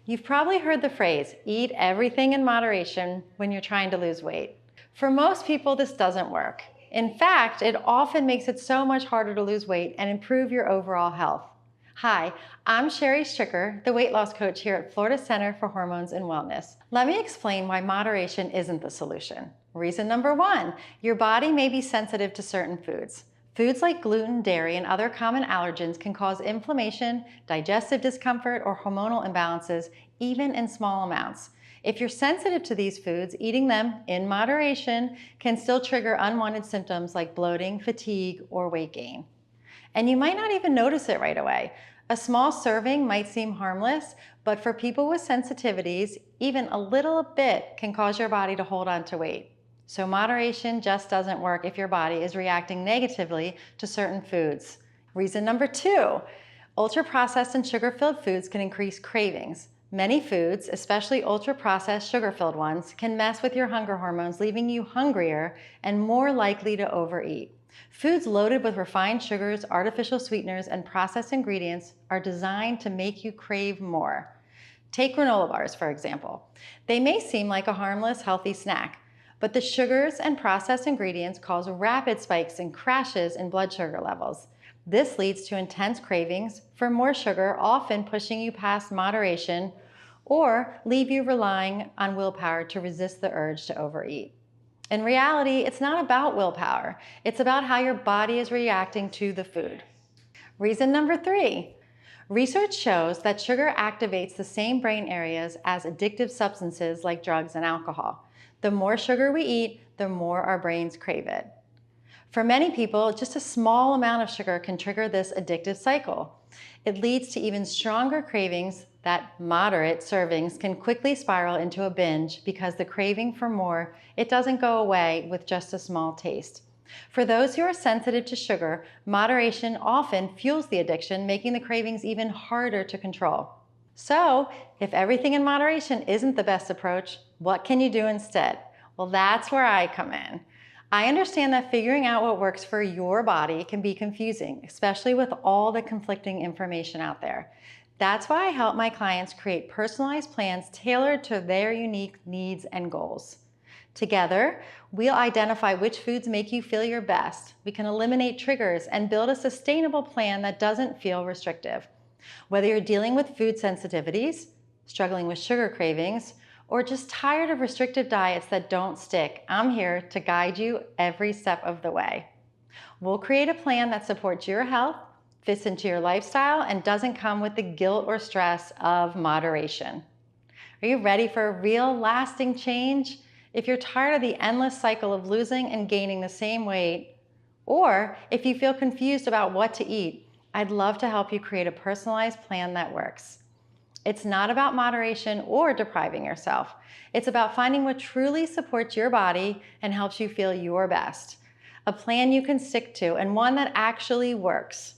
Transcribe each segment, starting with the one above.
You've probably heard the phrase, eat everything in moderation when you're trying to lose weight. For most people, this doesn't work. In fact, it often makes it so much harder to lose weight and improve your overall health. Hi, I'm Shari Stricker, the weight loss coach here at Florida Center for Hormones and Wellness. Let me explain why moderation isn't the solution. Reason number one, your body may be sensitive to certain foods. Foods like gluten, dairy, and other common allergens can cause inflammation, digestive discomfort, or hormonal imbalances, even in small amounts. If you're sensitive to these foods, eating them in moderation can still trigger unwanted symptoms like bloating, fatigue, or weight gain. And you might not even notice it right away. A small serving might seem harmless, but for people with sensitivities, even a little bit can cause your body to hold on to weight. So moderation just doesn't work if your body is reacting negatively to certain foods. Reason number two, ultra-processed and sugar-filled foods can increase cravings. Many foods, especially ultra-processed sugar-filled ones, can mess with your hunger hormones, leaving you hungrier and more likely to overeat. Foods loaded with refined sugars, artificial sweeteners, and processed ingredients are designed to make you crave more. Take granola bars, for example. They may seem like a harmless, healthy snack, but the sugars and processed ingredients cause rapid spikes and crashes in blood sugar levels. This leads to intense cravings for more sugar, often pushing you past moderation, or leave you relying on willpower to resist the urge to overeat. In reality, it's not about willpower. It's about how your body is reacting to the food. Reason number three, research shows that sugar activates the same brain areas as addictive substances like drugs and alcohol. The more sugar we eat, the more our brains crave it. For many people, just a small amount of sugar can trigger this addictive cycle. It leads to even stronger cravings that moderate servings can quickly spiral into a binge because the craving for more, it doesn't go away with just a small taste. For those who are sensitive to sugar, moderation often fuels the addiction, making the cravings even harder to control. So, if everything in moderation isn't the best approach, what can you do instead? Well, that's where I come in. I understand that figuring out what works for your body can be confusing, especially with all the conflicting information out there. That's why I help my clients create personalized plans tailored to their unique needs and goals. Together, we'll identify which foods make you feel your best. We can eliminate triggers and build a sustainable plan that doesn't feel restrictive. Whether you're dealing with food sensitivities, struggling with sugar cravings, or just tired of restrictive diets that don't stick, I'm here to guide you every step of the way. We'll create a plan that supports your health, fits into your lifestyle, and doesn't come with the guilt or stress of moderation. Are you ready for a real lasting change? If you're tired of the endless cycle of losing and gaining the same weight, or if you feel confused about what to eat, I'd love to help you create a personalized plan that works. It's not about moderation or depriving yourself. It's about finding what truly supports your body and helps you feel your best. A plan you can stick to and one that actually works.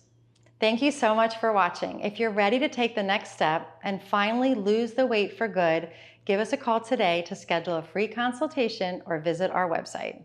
Thank you so much for watching. If you're ready to take the next step and finally lose the weight for good, give us a call today to schedule a free consultation or visit our website.